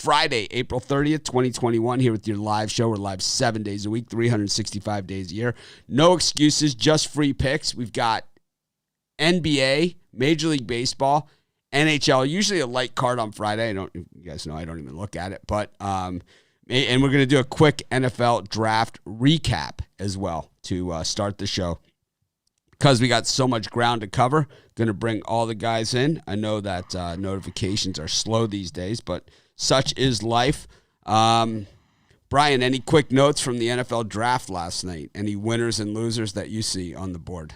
Friday, April 30th, 2021, here with your live show. We're live 7 days a week, 365 days a year. No excuses, just free picks. We've got NBA, Major League Baseball, NHL, usually a light card on Friday. You guys know I don't even look at it. But and we're going to do a quick NFL draft recap as well to start the show. Because we got so much ground to cover, going to bring all the guys in. I know that notifications are slow these days, but such is life. Brian, any quick notes from the NFL draft last night? Any winners and losers that you see on the board?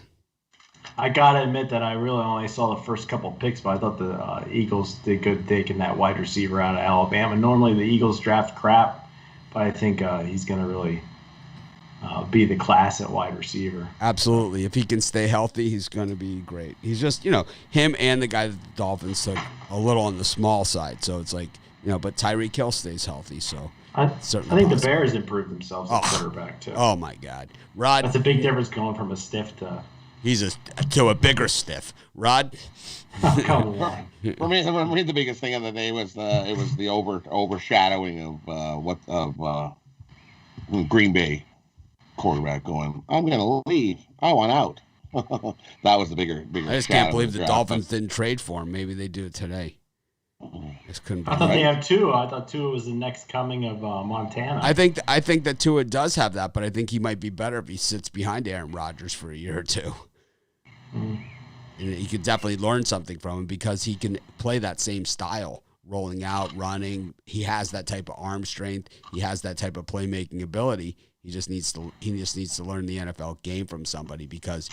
I got to admit that I really only saw the first couple picks, but I thought the Eagles did good taking that wide receiver out of Alabama. Normally the Eagles draft crap, but I think he's going to really be the class at wide receiver. Absolutely. If he can stay healthy, he's going to be great. He's just, him and the guy that the Dolphins took a little on the small side. So it's like, but Tyreek Hill stays healthy. So I think the Bears improved themselves at quarterback too. Oh my God. Rod. That's a big difference going from a stiff to... to a bigger stiff. Rod? Come on. For me, the biggest thing of the day was the overshadowing of Green Bay quarterback going, I'm going to leave. I want out. That was the bigger. I just can't believe the Dolphins didn't trade for him. Maybe they do it today. Couldn't I thought they have Tua. I thought Tua was the next coming of Montana. I think that Tua does have that, but I think he might be better if he sits behind Aaron Rodgers for a year or two. And he could definitely learn something from him because he can play that same style, rolling out, running. He has that type of arm strength. He has that type of playmaking ability. He just needs to learn the NFL game from somebody because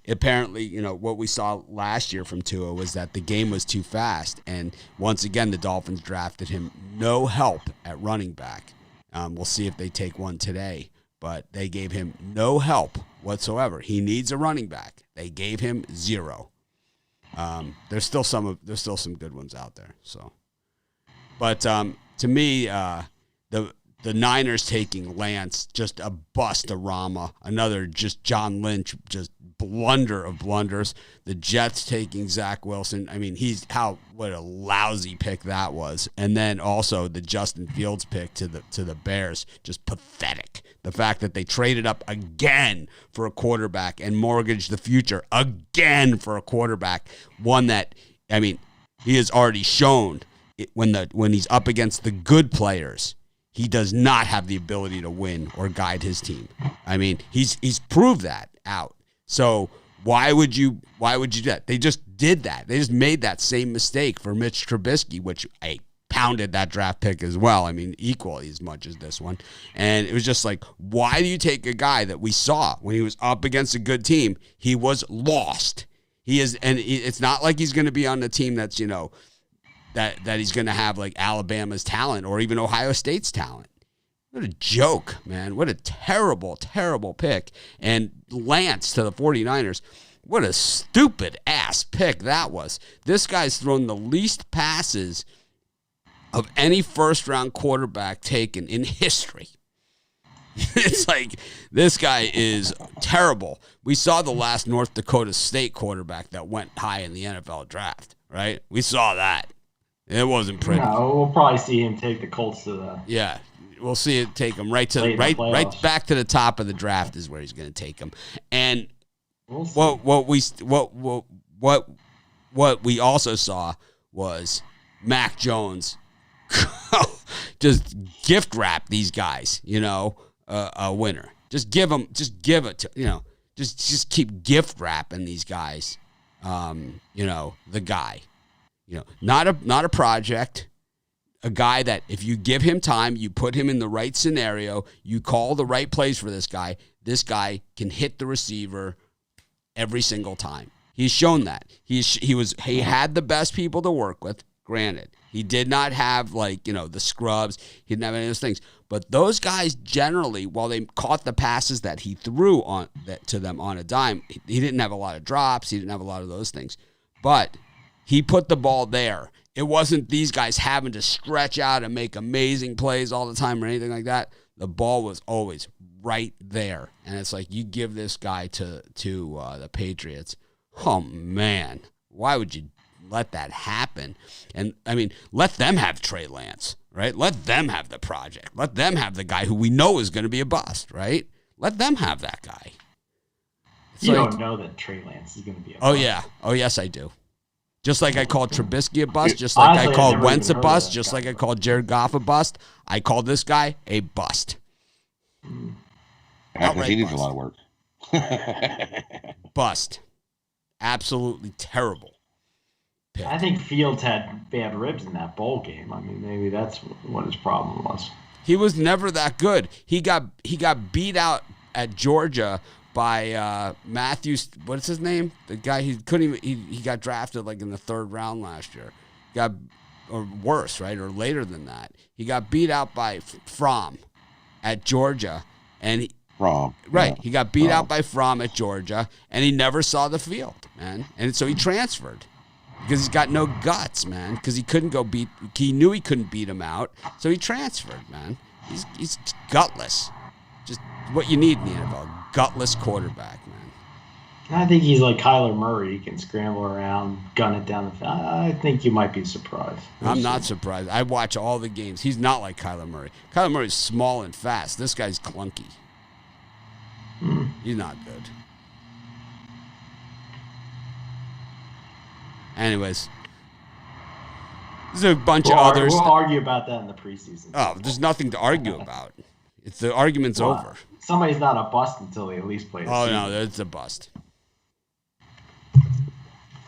apparently, what we saw last year from Tua was that the game was too fast. And once again, the Dolphins drafted him no help at running back. We'll see if they take one today, but they gave him no help whatsoever. He needs a running back. They gave him zero. There's still some good ones out there. So, but to me, the Niners taking Lance, just a bust-a-rama. Another just John Lynch, just blunder of blunders. The Jets taking Zach Wilson. I mean, what a lousy pick that was. And then also the Justin Fields pick to the Bears, just pathetic. The fact that they traded up again for a quarterback and mortgaged the future again for a quarterback. One that, he has already shown when he's up against the good players, he does not have the ability to win or guide his team. He's proved that out. So why would you do that? They just did that. They just made that same mistake for Mitch Trubisky, which I pounded that draft pick as well. Equally as much as this one. And it was just like, why do you take a guy that we saw when he was up against a good team? He was lost. He is, and it's not like he's going to be on the team that's, that he's going to have like Alabama's talent or even Ohio State's talent. What a joke, man. What a terrible, terrible pick. And Lance to the 49ers, what a stupid-ass pick that was. This guy's thrown the least passes of any first-round quarterback taken in history. It's like, this guy is terrible. We saw the last North Dakota State quarterback that went high in the NFL draft, right? We saw that. It wasn't pretty. No, we'll probably see him take the Colts to the. Yeah, we'll see it take him right back to the top of the draft is where he's going to take him. And what we also saw was Mac Jones just gift wrap these guys. A winner. Just give it to just keep gift wrapping these guys. The guy. Not a project, a guy that if you give him time, you put him in the right scenario, you call the right plays for this guy can hit the receiver every single time. He's shown that. He had the best people to work with, granted. He did not have the scrubs. He didn't have any of those things. But those guys generally, while they caught the passes that he threw to them on a dime, he didn't have a lot of drops. He didn't have a lot of those things. But he put the ball there. It wasn't these guys having to stretch out and make amazing plays all the time or anything like that. The ball was always right there. And it's like, you give this guy to the Patriots. Oh, man. Why would you let that happen? And, let them have Trey Lance. right? Let them have the project. Let them have the guy who we know is going to be a bust, right? Let them have that guy. You don't know that Trey Lance is going to be a bust. Oh, yeah. Oh, yes, I do. Just like I called Trubisky a bust, just like Honestly, I I've called never Wentz a even heard of bust, that just guy. like I called Jared Goff a bust, I called this guy a bust. Because he needs a bust. lot of work. Bust. Absolutely terrible pick. I think Fields had bad ribs in that bowl game. I mean, maybe that's what his problem was. He was never that good. He got beat out at Georgia by Matthews. What's his name? The guy he couldn't even. He got drafted like in the 3rd round last year. Or worse, right? Or later than that. He got beat out by Fromm at Georgia, and Wrong. right. Yeah. He got beat out by Fromm at Georgia, and he never saw the field, man. And so he transferred because he's got no guts, man. Because he couldn't go beat. He knew he couldn't beat him out, so he transferred, man. He's gutless. Just what you need in the NFL. Gutless quarterback, man. I think he's like Kyler Murray. He can scramble around, gun it down the field. I think you might be surprised. I'm not surprised. I watch all the games. He's not like Kyler Murray. Kyler Murray's small and fast. This guy's clunky. He's not good. Anyways, there's a bunch of others. We'll argue about that in the preseason. Oh, there's nothing to argue about. It's the argument's over. Somebody's not a bust until they at least play. Oh no, it's a bust.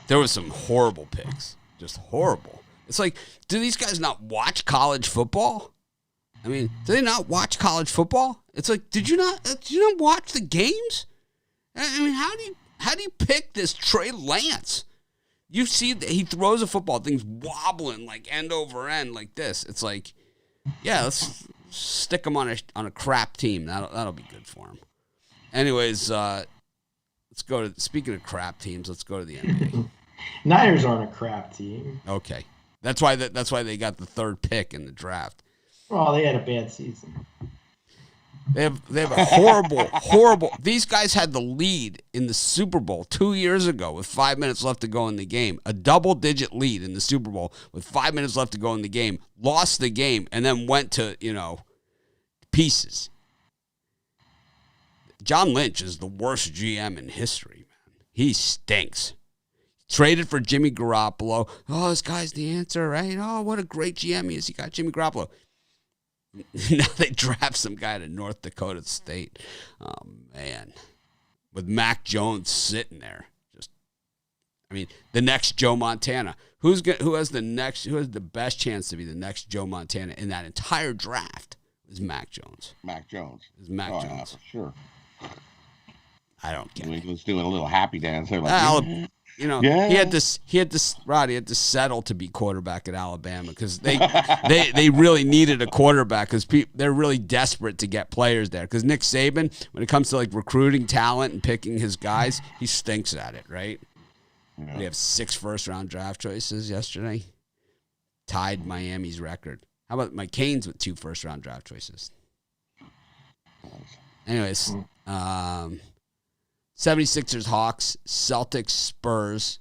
There was some horrible picks, just horrible. It's like, do these guys not watch college football? I mean, do they not watch college football? It's like, did you not watch the games? I mean, how do you pick this Trey Lance? You see that he throws a football, things wobbling like end over end like this. It's like, yeah, let's stick him on a crap team. That'll be good for him. Anyways, let's go to, speaking of crap teams, let's go to the NBA. Niners aren't a crap team. Okay, that's why they got the 3rd pick in the draft. Well, they had a bad season. They have a horrible. These guys had the lead in the Super Bowl 2 years ago with 5 minutes left to go in the game. A double-digit lead in the Super Bowl with 5 minutes left to go in the game. Lost the game and then went to pieces. John Lynch is the worst GM in history, man. He stinks. Traded for Jimmy Garoppolo. Oh, this guy's the answer, right? Oh, what a great GM he is. He got Jimmy Garoppolo. Now they draft some guy to North Dakota State. Oh, man. With Mac Jones sitting there. The next Joe Montana. Who has the best chance to be the next Joe Montana in that entire draft? Is Mac Jones. Mac Jones. Is Mac Jones. Yeah, for sure. I don't get it. He was doing a little happy dance there. Like, he had to settle to be quarterback at Alabama because they really needed a quarterback because they're really desperate to get players there. Because Nick Saban, when it comes to like recruiting talent and picking his guys, he stinks at it, right? Yeah. They have 6 first-round draft choices yesterday. Tied Miami's record. How about my Canes with 2 first-round draft choices? Anyways, 76ers, Hawks, Celtics, Spurs,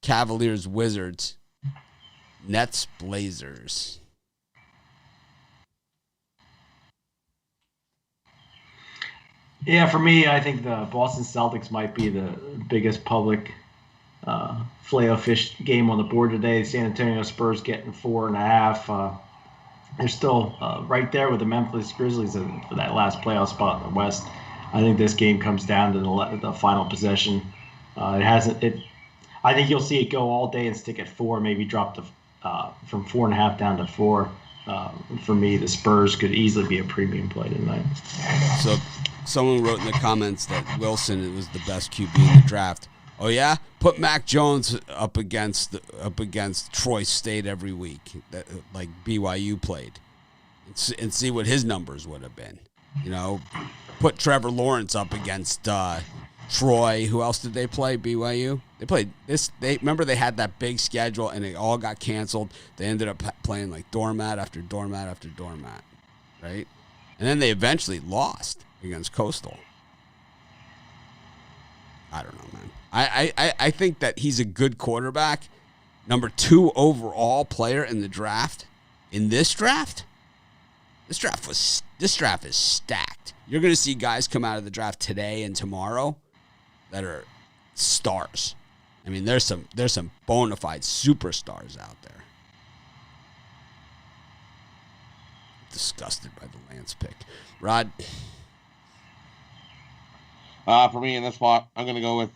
Cavaliers, Wizards, Nets, Blazers. Yeah, for me, I think the Boston Celtics might be the biggest public filet-o-fish game on the board today. San Antonio Spurs getting 4.5. They're still right there with the Memphis Grizzlies for that last playoff spot in the West. I think this game comes down to the final possession. I think you'll see it go all day and stick at 4, maybe drop from 4.5 down to 4. For me, the Spurs could easily be a premium play tonight. So someone wrote in the comments that Wilson was the best QB in the draft. Oh yeah, put Mac Jones up against Troy State every week, like BYU played, and see what his numbers would have been. Put Trevor Lawrence up against Troy. Who else did they play? BYU. They played this. Remember they had that big schedule and it all got canceled. They ended up playing like doormat after doormat after doormat, right? And then they eventually lost against Coastal. I don't know, man. I think that he's a good quarterback. Number 2 overall player in the draft In this draft is stacked. You're going to see guys come out of the draft today and tomorrow that are stars. I mean, there's some bona fide superstars out there. Disgusted by the Lance pick. Rod? For me in this spot, I'm going to go with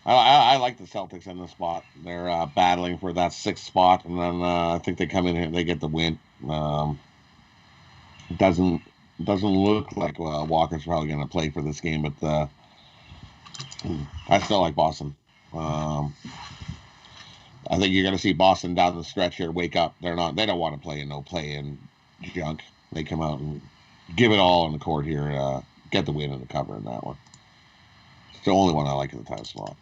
I like the Celtics in this spot. They're battling for that 6th spot, and then I think they come in here and they get the win. Doesn't look like Walker's probably going to play for this game, but I still like Boston. I think you're going to see Boston down the stretch here wake up. They don't want to play in no play-in junk. They come out and give it all on the court here, get the win and the cover in that one. It's the only one I like in the time slot.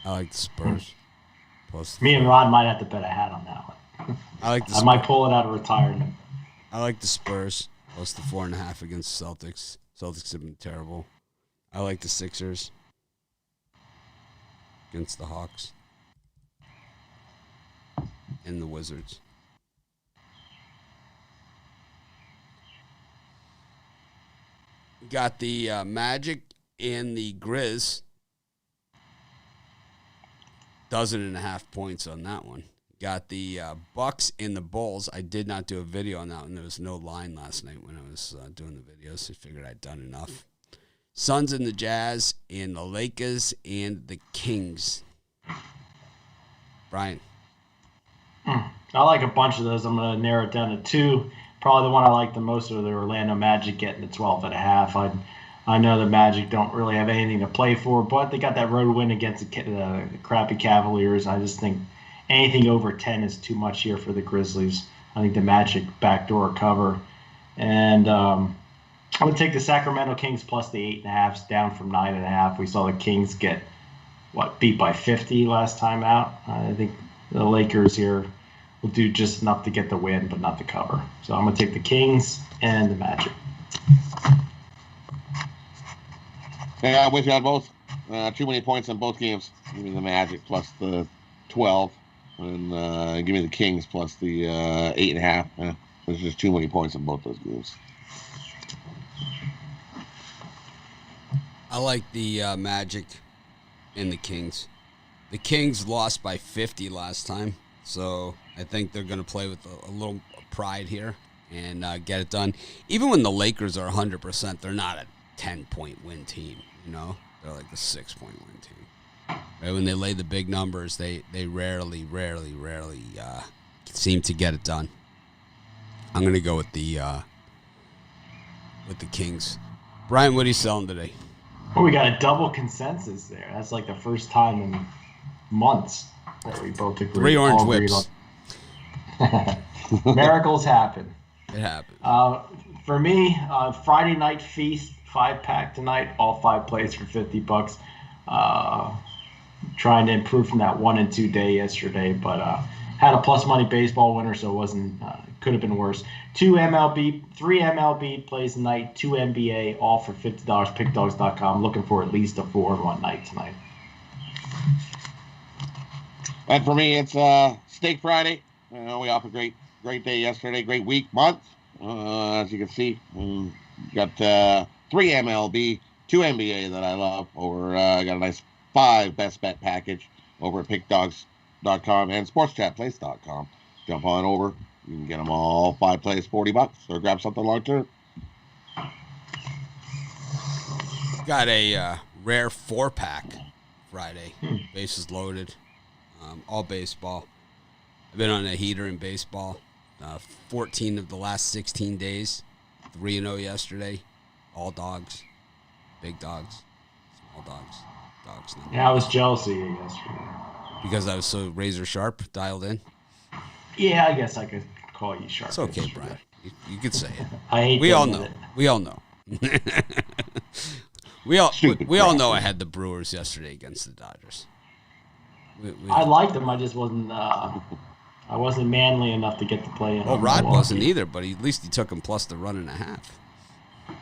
I like the Spurs. Me and Ron might have to bet a hat on that one. I might pull it out of retirement. I like the Spurs plus the 4.5 against the Celtics. Celtics have been terrible. I like the Sixers against the Hawks and the Wizards. Got the Magic and the Grizz. 12.5 points on that one. Got the Bucks and the Bulls. I did not do a video on that one. There was no line last night when I was doing the videos. I figured I'd done enough. Suns and the Jazz and the Lakers and the Kings. Brian. I like a bunch of those. I'm going to narrow it down to 2. Probably the one I like the most are the Orlando Magic getting the 12.5. I know the Magic don't really have anything to play for, but they got that road win against the crappy Cavaliers. I just think anything over 10 is too much here for the Grizzlies. I think the Magic backdoor cover. And I would take the Sacramento Kings plus the 8.5 down from 9.5. We saw the Kings get, beat by 50 last time out. I think the Lakers here will do just enough to get the win, but not the cover. So I'm going to take the Kings and the Magic. Yeah, I'm with you on both. Too many points in both games. Give me the Magic plus the 12, and give me the Kings plus the 8.5. There's just too many points in both those games. I like the Magic and the Kings. The Kings lost by 50 last time, so I think they're going to play with a little pride here and get it done. Even when the Lakers are 100%, they're not a 10-point win team, you know? They're like the 6-point win team. Right? When they lay the big numbers, they rarely seem to get it done. I'm going to go with the Kings. Brian, what are you selling today? Well, we got a double consensus there. That's like the first time in months that we both agree. 3 orange whips. Miracles happen. It happened. For me, Friday Night Feast, 5-pack tonight, all 5 plays for $50. Trying to improve from that 1 and 2 day yesterday, but had a plus money baseball winner, so it wasn't. Could have been worse. 3 MLB plays tonight, 2 NBA, all for $50. Pickdogs.com. Looking for at least a 4 in one night tonight. And for me, it's Steak Friday. We off a great day yesterday, great week, month. As you can see, got 3 MLB, 2 NBA that I love. I got a nice 5 best bet package over at pickdogs.com and sportschatplace.com. Jump on over. You can get them all 5 plays, $40, or grab something long term. Got a rare 4-pack Friday. Bases loaded. All baseball. I've been on a heater in baseball. 14 of the last 16 days. 3-0 yesterday. All dogs. Big dogs. Small dogs. Dogs. Yeah, I was jealous of you yesterday. Because I was so razor sharp, dialed in? Yeah, I guess I could call you sharp. It's okay, Brian. You could say it. I hate We all know. We all know. we all know I had the Brewers yesterday against the Dodgers. I liked them. I just wasn't. I wasn't manly enough to get to play. Well, Rod wasn't either, but at least he took him plus the 1.5.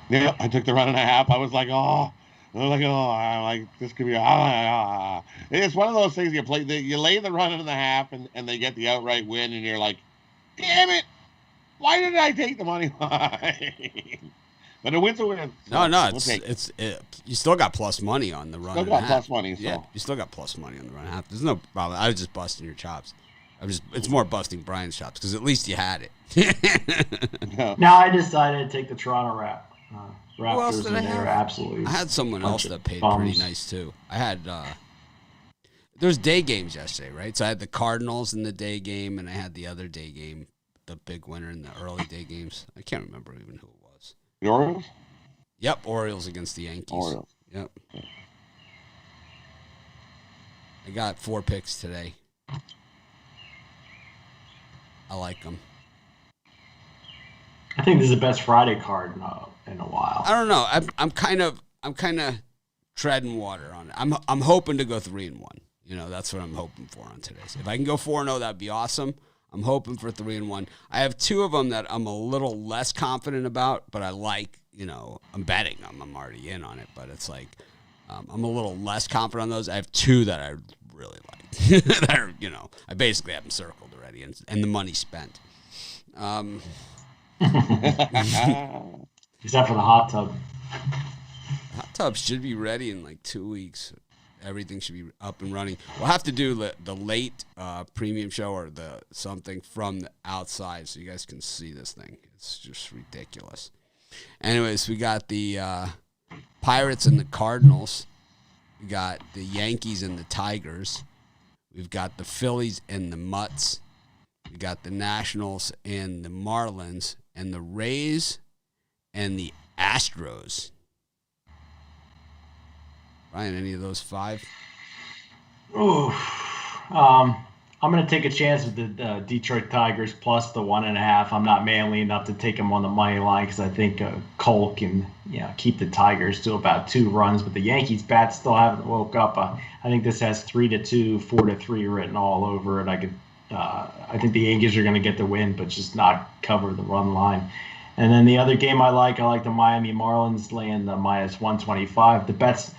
Yeah, I took the 1.5. I was like, oh, I'm like, oh, I'm like this could be. It's one of those things you play. You lay the run and a half, and they get the outright win, and you're like, damn it, why did I take the money line? But a win's a win. So no, you still got plus money on the run. Still got plus money. So. Yeah, you still got plus money on the run and a half. There's no problem. I was just busting your chops. It's more busting Brian's chops because at least you had it. Now I decided to take the Toronto Raptors, and they're absolutely. I had someone else that paid pretty nice too. I had there's day games yesterday, right? So I had the Cardinals in the day game, and I had the other day game, the big winner in the early day games. I can't remember even who it was. The Orioles? Yep, Orioles against the Yankees. Orioles. Yep. I got 4 picks today. I like them. I think this is the best Friday card in a while. I don't know. I'm kind of treading water on it. I'm hoping to go 3-1. You know, that's what I'm hoping for on today's. If I can go 4-0, that'd be awesome. I'm hoping for 3-1. I have 2 of them that I'm a little less confident about, but I like. You know, I'm betting them. I'm already in on it, but it's like I'm a little less confident on those. I have 2 that I really like. That are, you know, I basically have them circled already, and the money spent. Except for the hot tub. Hot tub should be ready in like 2 weeks. Everything should be up and running. We'll have to do the late premium show or the something from the outside so you guys can see this thing. It's just ridiculous. Anyways, we got the Pirates and the Cardinals. We got the Yankees and the Tigers. We've got the Phillies and the Mutts. We got the Nationals and the Marlins, and the Rays and the Astros. Ryan, any of those 5? I'm going to take a chance with the Detroit Tigers plus the 1.5. I'm not manly enough to take them on the money line because I think Cole can keep the Tigers to about 2 runs. But the Yankees bats still haven't woke up. I think this has 3-2, 4-3 written all over it. I think the Yankees are going to get the win, but just not cover the run line. And then the other game I like the Miami Marlins laying the minus 125. The bets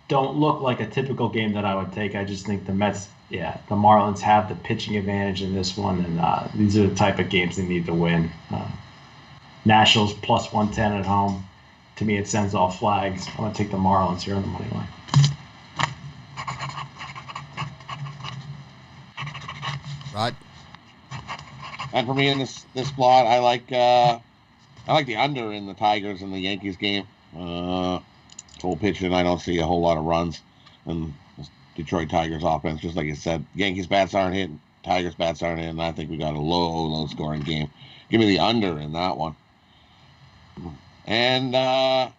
don't look like a typical game that I would take. I just think the Marlins have the pitching advantage in this one, and these are the type of games they need to win. Nationals plus 110 at home. To me, it sends all flags. I'm going to take the Marlins here on the money line. Rod? And for me in this plot, I like the under in the Tigers and the Yankees game. Full pitching, I don't see a whole lot of runs. And Detroit Tigers offense, just like you said, Yankees bats aren't hitting, Tigers bats aren't hitting. I think we got a low scoring game. Give me the under in that one. And I'm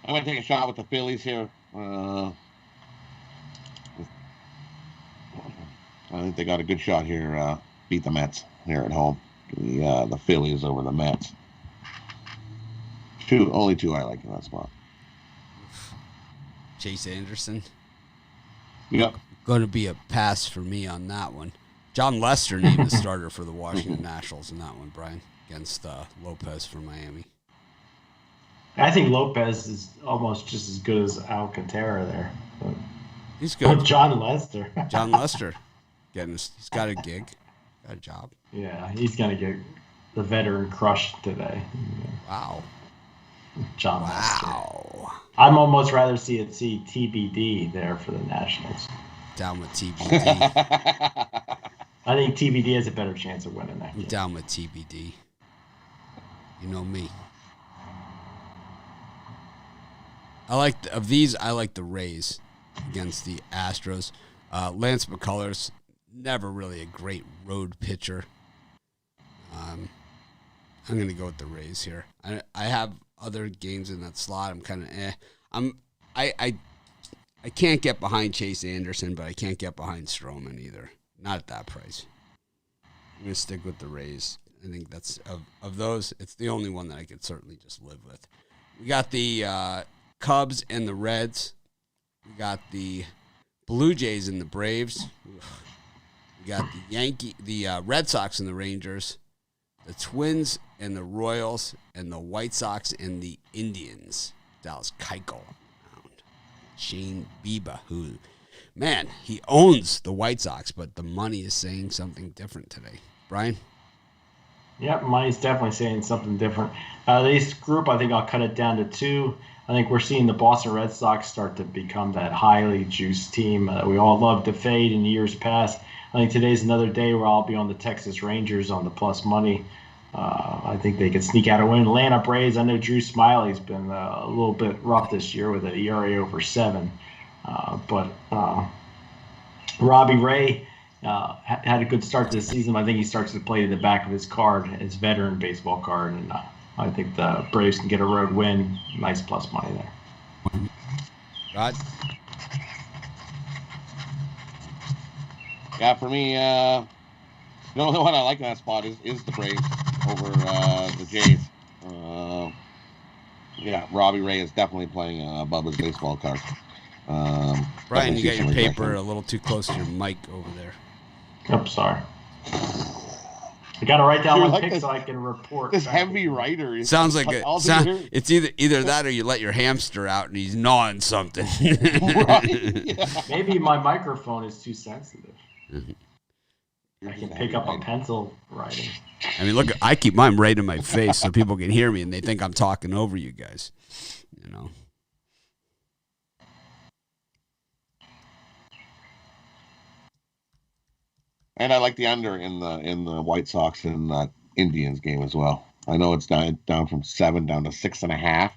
going to take a shot with the Phillies here. I think they got a good shot here. Beat the Mets here at home. The Phillies over the Mets. Only two I like in that spot. Chase Anderson. Yep. Going to be a pass for me on that one. John Lester named the starter for the Washington Nationals in that one, Brian, against Lopez for Miami. I think Lopez is almost just as good as Alcantara there. But he's good. John Lester. John Lester. He's got a gig. Got a job. Yeah, he's going to get the veteran crushed today. Wow. John Lester. Wow. I'm almost rather see TBD there for the Nationals. Down with TBD. I think TBD has a better chance of winning that game. Down with TBD. You know me. I like the Rays against the Astros. Lance McCullers, never really a great road pitcher. I'm going to go with the Rays here. I have other games in that slot. I'm kind of I can't get behind Chase Anderson, but I can't get behind Stroman either. Not at that price. I'm going to stick with the Rays. I think that's of those, it's the only one that I could certainly just live with. We got the Cubs and the Reds. We got the Blue Jays and the Braves. We got the Red Sox and the Rangers. The Twins and the Royals, and the White Sox and the Indians. Dallas Keuchel. Shane Bieber, who, man, he owns the White Sox, but the money is saying something different today. Brian? Yep, money's definitely saying something different. This group, I think I'll cut it down to 2. I think we're seeing the Boston Red Sox start to become that highly juiced team that we all loved to fade in years past. I think today's another day where I'll be on the Texas Rangers on the plus money. I think they could sneak out a win. Atlanta Braves, I know Drew Smiley's been a little bit rough this year with an ERA over 7. But Robbie Ray had a good start to the season. I think he starts to play to the back of his card, his veteran baseball card. And I think the Braves can get a road win. Nice plus money there. Rod? Yeah, for me, the only one I like in that spot is the Braves over the Jays. Yeah, Robbie Ray is definitely playing above his baseball card. Brian, you got your paper a little too close to your mic over there. I'm sorry. I got to write down my pick so I can report. This heavy writer is sounds like it's either that or you let your hamster out and he's gnawing something. Right? Yeah. Maybe my microphone is too sensitive. Mm-hmm. I can pick up a pencil writing. I mean, look, I keep mine right in my face so people can hear me and they think I'm talking over you guys. You know. And I like the under in the White Sox and Indians game as well. I know it's down from 7 down to 6.5.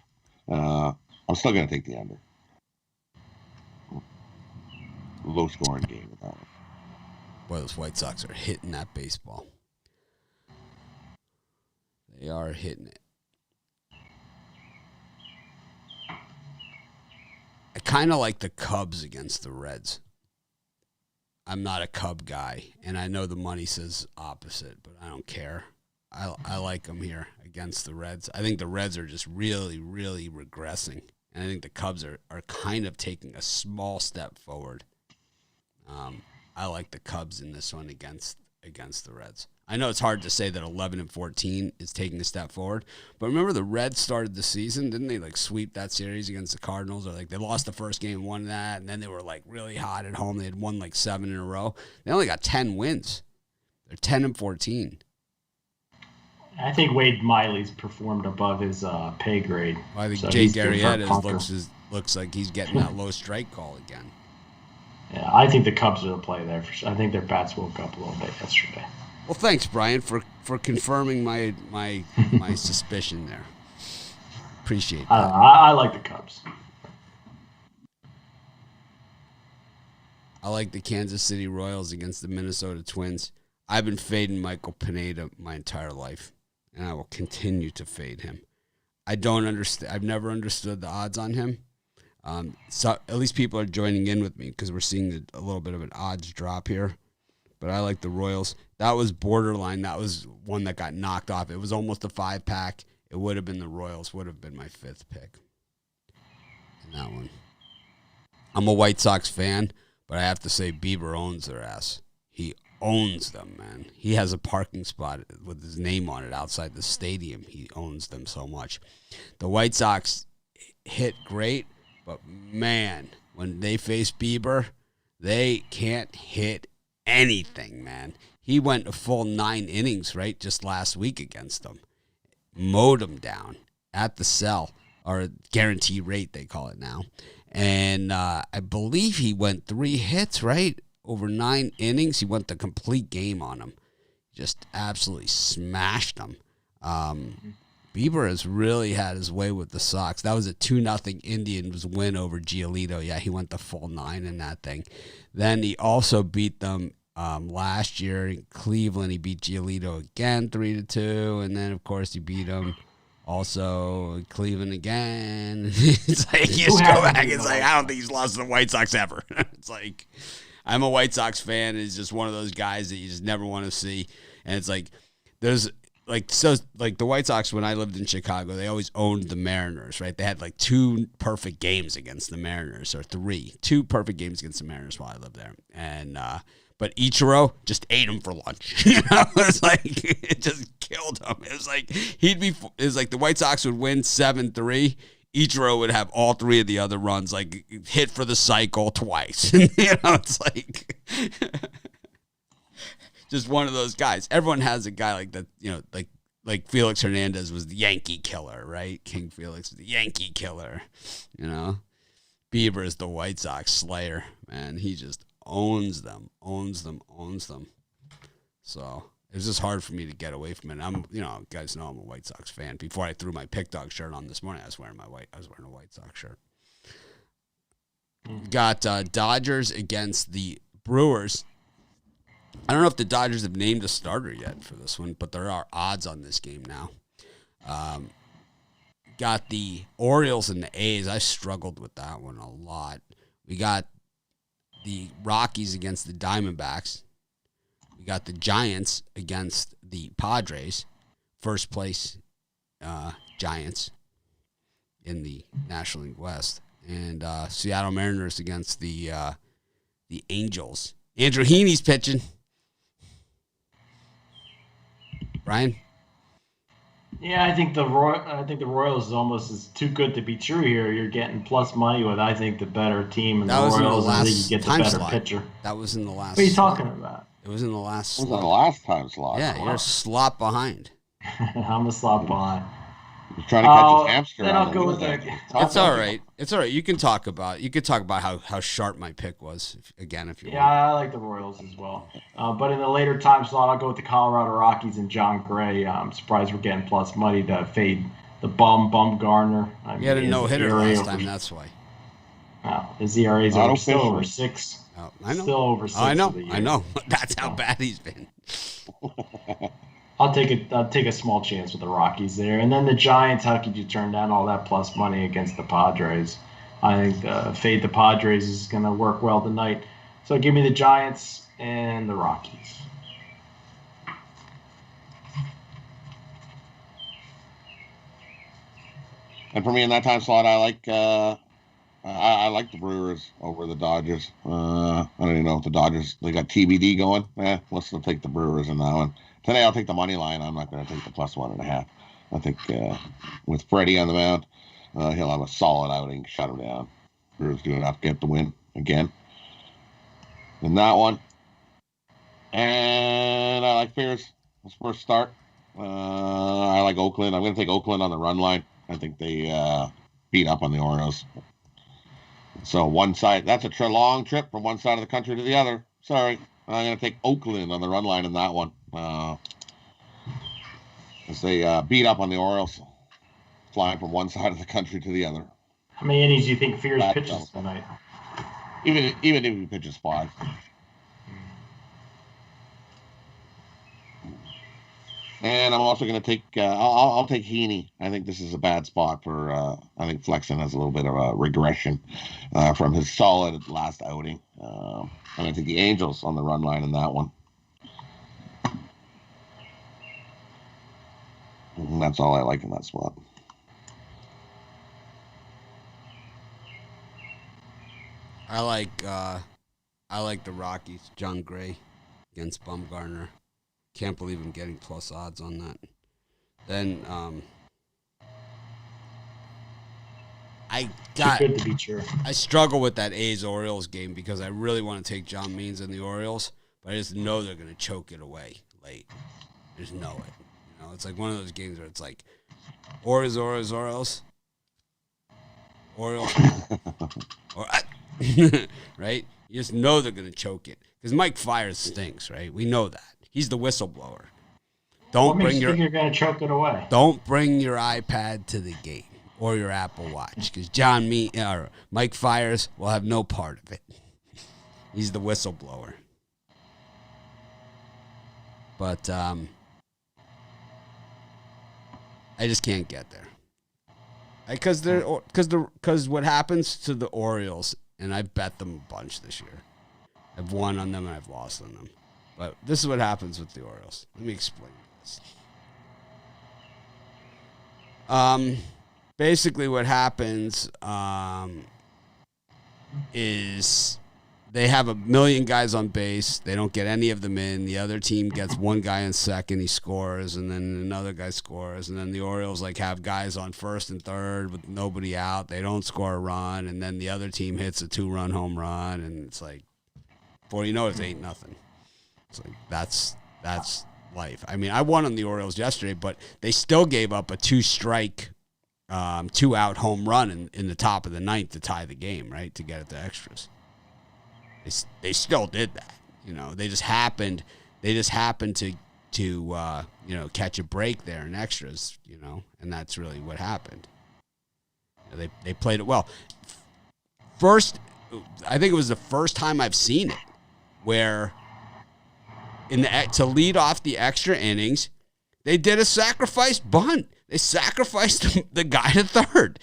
I'm still going to take the under. Low scoring game with that one. Boy, those White Sox are hitting that baseball. They are hitting it. I kind of like the Cubs against the Reds. I'm not a Cub guy, and I know the money says opposite, but I don't care. I like them here against the Reds. I think the Reds are just really, really regressing, and I think the Cubs are kind of taking a small step forward. I like the Cubs in this one against the Reds. I know it's hard to say that 11-14 is taking a step forward, but remember the Reds started the season, didn't they sweep that series against the Cardinals? Or they lost the first game, won that, and then they were really hot at home. They had won 7 in a row. They only got 10 wins. They're 10-14. I think Wade Miley's performed above his pay grade. Well, I think so Jake Arrieta looks like he's getting that low strike call again. Yeah, I think the Cubs are the play there for sure. I think their bats woke up a little bit yesterday. Well, thanks, Brian, for confirming my suspicion there. Appreciate that. I like the Cubs. I like the Kansas City Royals against the Minnesota Twins. I've been fading Michael Pineda my entire life, and I will continue to fade him. I don't understand. I've never understood the odds on him. So at least people are joining in with me because we're seeing a little bit of an odds drop here. But I like the Royals. That was borderline. That was one that got knocked off. It was almost a 5-pack. It would have been the Royals. Would have been my 5th pick in that one. I'm a White Sox fan, but I have to say Bieber owns their ass. He owns them, man. He has a parking spot with his name on it outside the stadium. He owns them so much. The White Sox hit great, but, man, when they face Bieber, they can't hit anything, man. He went a full 9 innings, right, just last week against them. Mowed them down at the cell, or guarantee rate, they call it now. And I believe he went 3 hits, right, over 9 innings. He went the complete game on them. Just absolutely smashed them. Bieber has really had his way with the Sox. That was a 2-0 Indians win over Giolito. Yeah, he went the full 9 in that thing. Then he also beat them last year in Cleveland. He beat Giolito again 3-2. And then, of course, he beat him also in Cleveland again. It's like, you just go back. It's like, I don't think he's lost to the White Sox ever. It's like, I'm a White Sox fan. He's just one of those guys that you just never want to see. And it's like, there's... the White Sox, when I lived in Chicago, they always owned the Mariners, right? They had 2 perfect games against the Mariners, or 2 perfect games against the Mariners while I lived there. And, but Ichiro just ate him for lunch. It's it just killed him. It was like the White Sox would win 7-3. Ichiro would have all three of the other runs like hit for the cycle twice. It's like just one of those guys. Everyone has a guy like that, like Felix Hernandez was the Yankee killer, right? King Felix was the Yankee killer, Bieber is the White Sox slayer, man. He just owns them. So it was just hard for me to get away from it. I'm, guys know I'm a White Sox fan. Before I threw my Pick Dog shirt on this morning, I was wearing a White Sox shirt. Got Dodgers against the Brewers. I don't know if the Dodgers have named a starter yet for this one, but there are odds on this game now. Got the Orioles and the A's. I struggled with that one a lot. We got the Rockies against the Diamondbacks. We got the Giants against the Padres. First place Giants in the National League West. And Seattle Mariners against the Angels. Andrew Heaney's pitching. Brian? Yeah, I think the Royals is almost is too good to be true here. You're getting plus money with, I think, the better team, and the Royals, I think you get the better pitcher. That was in the last. What are you talking about? It was in the last. It was in the last time slot. Yeah, you're a slot behind. I'm a slot behind. He's trying to catch his hamster. Then I'll go with that. It's all right. It's all right. You can talk about how sharp my pick was if you want. Yeah, I like the Royals as well. But in the later time slot, I'll go with the Colorado Rockies and John Gray. I'm surprised we're getting plus money to fade the Bumgarner. He had a no-hitter last time, that's why. His ERA is still over 6. Oh, I know. Still over 6. I know. That's how bad he's been. I'll take a small chance with the Rockies there. And then the Giants, how could you turn down all that plus money against the Padres? I think fade the Padres is going to work well tonight. So give me the Giants and the Rockies. And for me in that time slot, I like the Brewers over the Dodgers. I don't even know if the Dodgers, they got TBD going. Let's still take the Brewers in that one. Today I'll take the money line. I'm not going to take the plus 1.5. I think with Freddie on the mound, he'll have a solid outing, shut him down. Brewers do enough to get the win again in that one. And I like Bears. His first start. I like Oakland. I'm going to take Oakland on the run line. I think they beat up on the Orioles. So one side, that's a long trip from one side of the country to the other. Sorry. I'm going to take Oakland on the run line in that one. As they beat up on the Orioles, flying from one side of the country to the other. How many innings do you think Fears pitches tonight? Even if he pitches 5. And I'm also going to take. I'll take Heaney. I think this is a bad spot for. I think Flexen has a little bit of a regression from his solid last outing. I'm going to take the Angels on the run line in that one. And that's all I like in that spot. I like the Rockies. John Gray against Bumgarner. Can't believe I'm getting plus odds on that. Then good to be true. I struggle with that A's-Orioles game because I really want to take John Means and the Orioles, but I just know they're going to choke it away late. I just know it. It's like one of those games where it's like Orioles. Right? You just know they're going to choke it because Mike Fiers stinks, right? We know that. He's the whistleblower. What makes you think you're going to choke it away? Don't bring your iPad to the game or your Apple Watch because Mike Fiers will have no part of it. He's the whistleblower. But I just can't get there. Because what happens to the Orioles, and I've bet them a bunch this year. I've won on them and I've lost on them. But this is what happens with the Orioles. Let me explain this. Basically what happens is they have a million guys on base. They don't get any of them in. The other team gets one guy in second. He scores, and then another guy scores. And then the Orioles have guys on first and third with nobody out. They don't score a run, and then the other team hits a 2-run home run, and it's like, before you know it, 8-0. It's like that's life. I mean, I won on the Orioles yesterday, but they still gave up a 2-strike, 2-out home run in the top of the ninth to tie the game, right, to get it to extras. They still did that, They just happened to catch a break there in extras, and that's really what happened. They played it well. First, I think it was the first time I've seen it where to lead off the extra innings, they did a sacrifice bunt. They sacrificed the guy to third.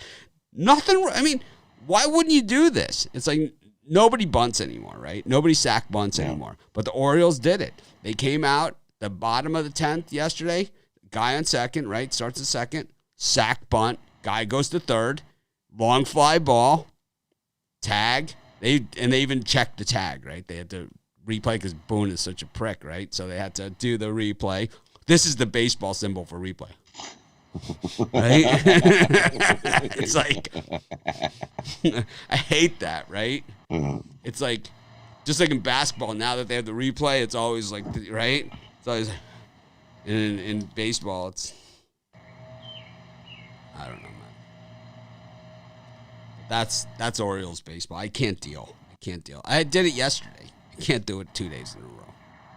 Nothing. I mean, why wouldn't you do this? It's like. Nobody bunts anymore, right? Nobody sack bunts anymore. But the Orioles did it. They came out the bottom of the 10th yesterday. Guy on second, right? Starts at second. Sack bunt. Guy goes to third. Long fly ball. Tag. They even checked the tag, right? They had to replay because Boone is such a prick, right? So they had to do the replay. This is the baseball symbol for replay. Right? It's like I hate that, right? It's like just like in basketball now that they have the replay, it's always like, right? It's always in baseball, it's I don't know, man. That's Orioles baseball. I can't deal. I did it yesterday. I can't do it 2 days in a row.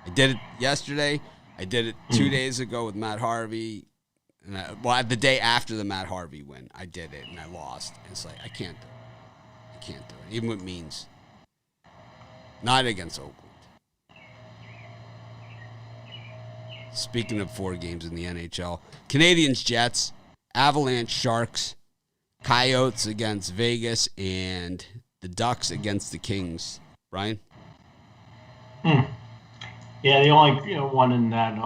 I did it yesterday. I did it 2 days ago with Matt Harvey. And the day after the Matt Harvey win, I did it and I lost. It's like I can't do it. Even with means. Not against Oakland. Speaking of 4 games in the NHL, Canadiens, Jets, Avalanche, Sharks, Coyotes against Vegas, and the Ducks against the Kings. Brian? Yeah, the only one in that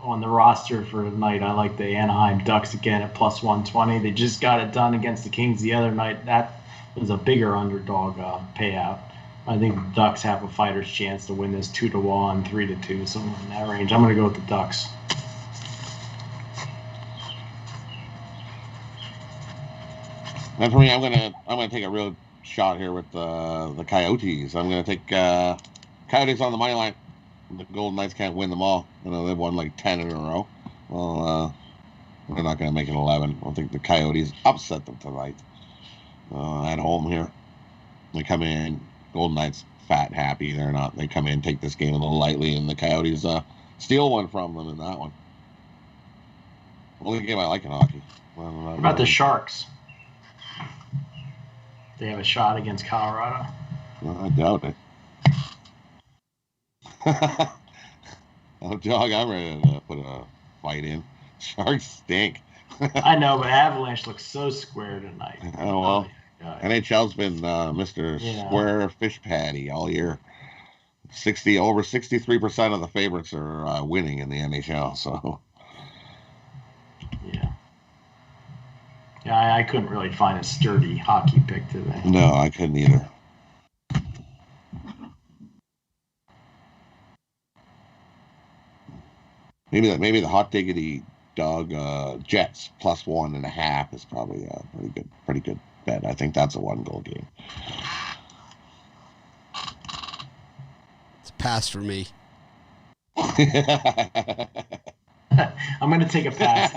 on the roster for tonight, I like the Anaheim Ducks again at plus 120. They just got it done against the Kings the other night. That was a bigger underdog payout. I think the Ducks have a fighter's chance to win this 2-1, 3-2, something in that range. I'm going to go with the Ducks. And for me, I'm gonna take a real shot here with the Coyotes. I'm gonna take Coyotes on the money line. The Golden Knights can't win them all. They've won like 10 in a row. Well, they're not going to make it 11. I don't think the Coyotes upset them tonight at home here. They come in, Golden Knights fat, happy. They're not. They come in, take this game a little lightly, and the Coyotes steal one from them in that one. Only game I like in hockey. What about the Sharks? They have a shot against Colorado. I doubt it. Oh, Dog, I'm ready to put a fight in. Sharks stink. I know, but Avalanche looks so square tonight. Oh, well. NHL's been Mr. Square Fish Patty all year. Over 63% of the favorites are winning in the NHL. So, yeah, I couldn't really find a sturdy hockey pick today. No, I couldn't either. Maybe the hot diggity dog Jets plus 1.5 is probably a pretty good bet. I think that's a 1-goal game. It's a pass for me. I'm going to take a pass.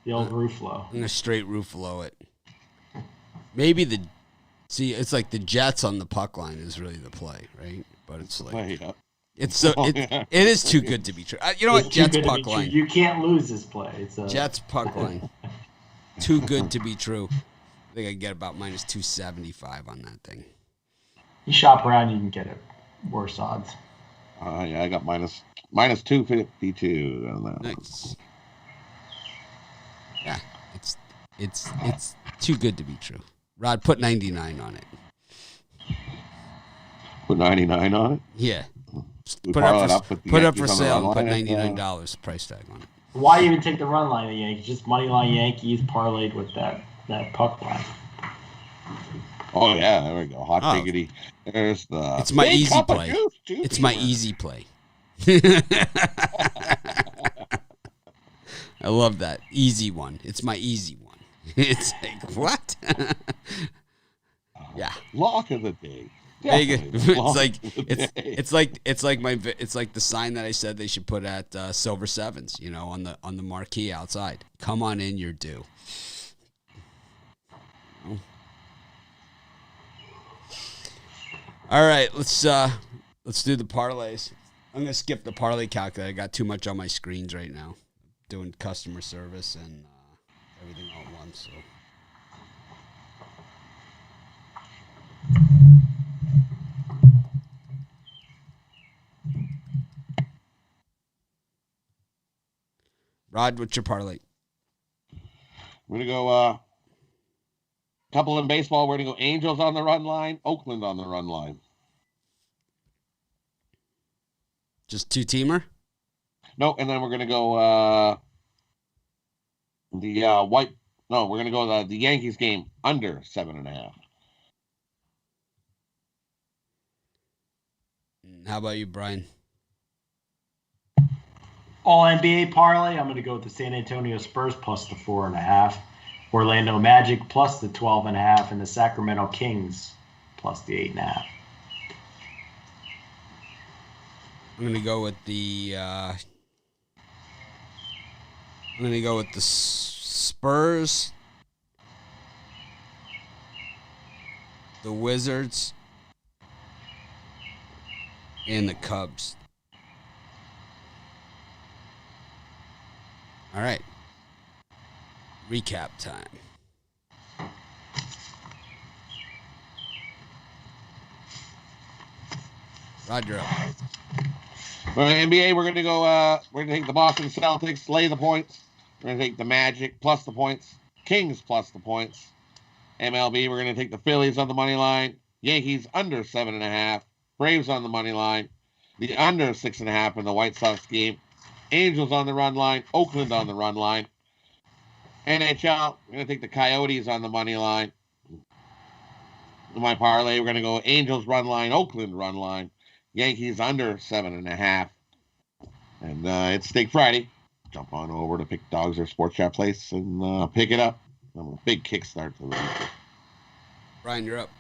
The old Ruffalo. I'm going to straight Ruffalo it. Maybe it's like the Jets on the puck line is really the play, right? But it's like it is too good to be true. You know what? Jets puck line. You can't lose this play. It's Jets puck line. Too good to be true. I think I can get about minus 275 on that thing. You shop around, you can get it worse odds. Yeah, I got minus 252 on that. Nice. Yeah, it's too good to be true. Rod, put 99 on it. Put 99 on it? Yeah. Put up for sale and put $99 price tag on it. Why even take the run line of the Yankees? Just money line Yankees parlayed with that puck line. Oh yeah, there we go. Hot Oh. diggity. There's the. It's my big easy cup of play. juice, It's my juicy. easy play. I love that. Easy one. It's my easy one. It's like, what? Yeah. Lock of the day. Vegas. Definitely the lock of the day. It's like the sign that I said they should put at Silver Sevens, on the marquee outside. Come on in, you're due. All right, let's do the parlays. I'm gonna skip the parlay calculator. I got too much on my screens right now, doing customer service and everything all at once. So. Rod, what's your parlay? We're gonna go couple in baseball. We're gonna go Angels on the run line, Oakland on the run line. Just two-teamer? No, and then we're gonna go we're gonna go the Yankees game under 7.5. How about you, Brian? All NBA parlay. I'm going to go with the San Antonio Spurs plus the 4.5, Orlando Magic plus the 12.5, and the Sacramento Kings plus the 8.5. I'm gonna go with the Spurs, the Wizards, and the Cubs. All right. Recap time. Roger up. For the NBA, we're gonna take the Boston Celtics, lay the points. We're gonna take the Magic plus the points, Kings plus the points. MLB, we're gonna take the Phillies on the money line, Yankees under 7.5, Braves on the money line, the under 6.5 in the White Sox game, Angels on the run line, Oakland on the run line. NHL, we're gonna take the Coyotes on the money line. In my parlay, we're gonna go Angels run line, Oakland run line, Yankees under 7.5. And it's Steak Friday. Jump on over to Pick Dogs or Sports Chat Place and pick it up. I'm a big kickstart to the week. Brian, you're up.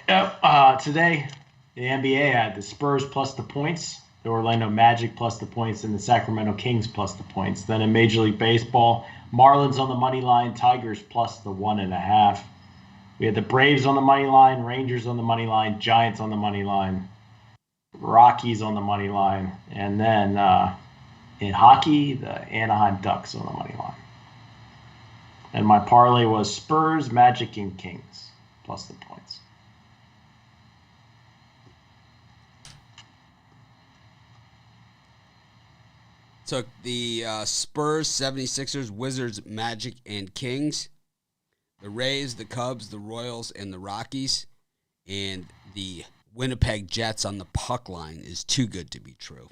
Yep. Today, the NBA had the Spurs plus the points, the Orlando Magic plus the points, and the Sacramento Kings plus the points. Then in Major League Baseball, Marlins on the money line, Tigers plus the 1.5. We had the Braves on the money line, Rangers on the money line, Giants on the money line, Rockies on the money line, and then in hockey, the Anaheim Ducks on the money line. And my parlay was Spurs, Magic, and Kings plus the points. Took the Spurs, 76ers, Wizards, Magic, and Kings. The Rays, the Cubs, the Royals, and the Rockies. And the Winnipeg Jets on the puck line is too good to be true.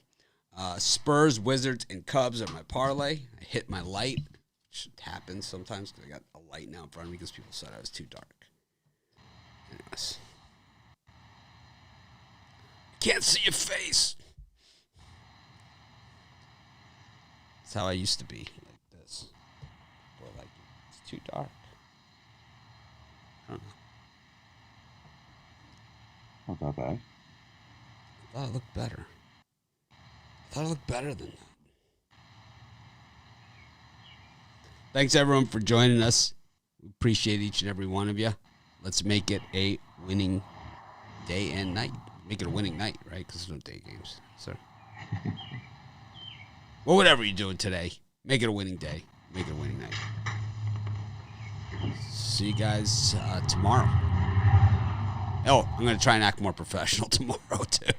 Spurs, Wizards, and Cubs are my parlay. I hit my light, which happens sometimes because I got a light now in front of me because people said I was too dark. Anyways. Can't see your face. That's how I used to be, like this. Or like, it's too dark. I don't know. Not that bad. I thought I looked better. I thought I looked better than that. Thanks, everyone, for joining us. We appreciate each and every one of you. Let's make it a winning day and night. Make it a winning night, right? Because there's no day games. So, well, whatever you're doing today, make it a winning day. Make it a winning night. See you guys tomorrow. Oh, I'm going to try and act more professional tomorrow, too.